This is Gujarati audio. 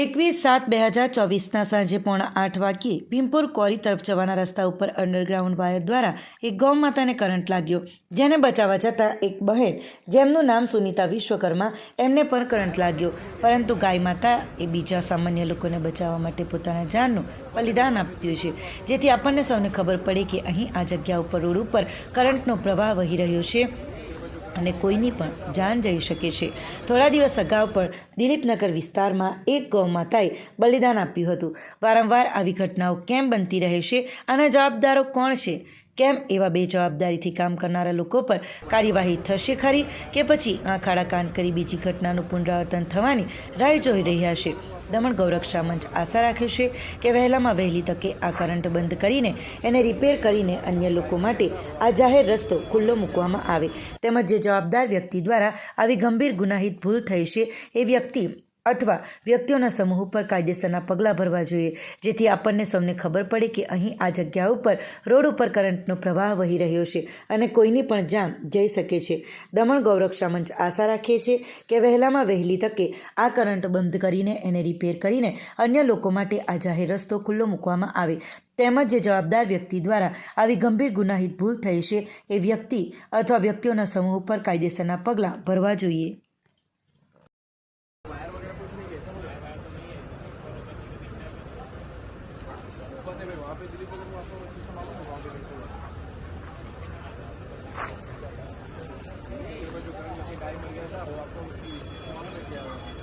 21/7/2024 સાંજે 7:45 વાગ્યે ભીમપુર ક્વોરી તરફ જવાના રસ્તા ઉપર અંડરગ્રાઉન્ડ વાયર દ્વારા એક ગૌ માતાને કરંટ લાગ્યો, જેને બચાવવા જતાં એક બહેન જેમનું નામ સુનિતા વિશ્વકર્મા એમને પણ કરંટ લાગ્યો, પરંતુ ગાય માતા એ બીજા સામાન્ય લોકોને બચાવવા માટે પોતાના જાનનું બલિદાન આપ્યું છે, જેથી આપણને સૌને ખબર પડે કે અહીં આ જગ્યા ઉપર રોડ ઉપર કરંટનો પ્રવાહ વહી રહ્યો છે અને કોઈની પણ જાન જઈ શકે છે। થોડા દિવસ અગાઉ પણ દિલીપનગર વિસ્તારમાં એક ગૌ માતાએ બલિદાન આપ્યું હતું। વારંવાર આવી ઘટનાઓ કેમ બનતી રહે છે? આના જવાબદારો કોણ છે? કેમ એવા બેજવાબદારીથી કામ કરનારા લોકો પર કાર્યવાહી થશે ખરી, કે પછી આંખ આડા કાન કરી બીજી ઘટનાનું પુનરાવર્તન થવાની રાહ જોઈ રહ્યા છે? દમણ ગૌરક્ષા મંચ આશા રાખે છે કે વહેલામાં વહેલી તકે આ કરંટ બંધ કરીને એને રિપેર કરીને અન્ય લોકો માટે આ જાહેર રસ્તો ખુલ્લો મૂકવામાં આવે, તેમજ જે જવાબદાર વ્યક્તિ દ્વારા આવી ગંભીર ગુનાહિત ભૂલ થઈ છે એ વ્યક્તિ અથવા વ્યક્તિઓના સમૂહ ઉપર કાયદેસરના પગલાં ભરવા જોઈએ, જેથી આપણને સૌને ખબર પડે કે અહીં આ જગ્યા ઉપર રોડ ઉપર કરંટનો પ્રવાહ વહી રહ્યો છે અને કોઈની પણ જાન જઈ શકે છે। દમણ ગૌરક્ષા મંચ આશા રાખે છે કે વહેલામાં વહેલી તકે આ કરંટ બંધ કરીને એને રિપેર કરીને અન્ય લોકો માટે આ જાહેર રસ્તો ખુલ્લો મૂકવામાં આવે, તેમજ જે જવાબદાર વ્યક્તિ દ્વારા આવી ગંભીર ગુનાહિત ભૂલ થઈ છે એ વ્યક્તિ અથવા વ્યક્તિઓના સમૂહ ઉપર કાયદેસરના પગલાં ભરવા જોઈએ। वहाँ पे दिल्ली को आपको किस्सा मालूम है वहाँ पे कैसे हुआ? जो करंट लगे गाय मर गया था वो आपको मालूम है क्या हुआ?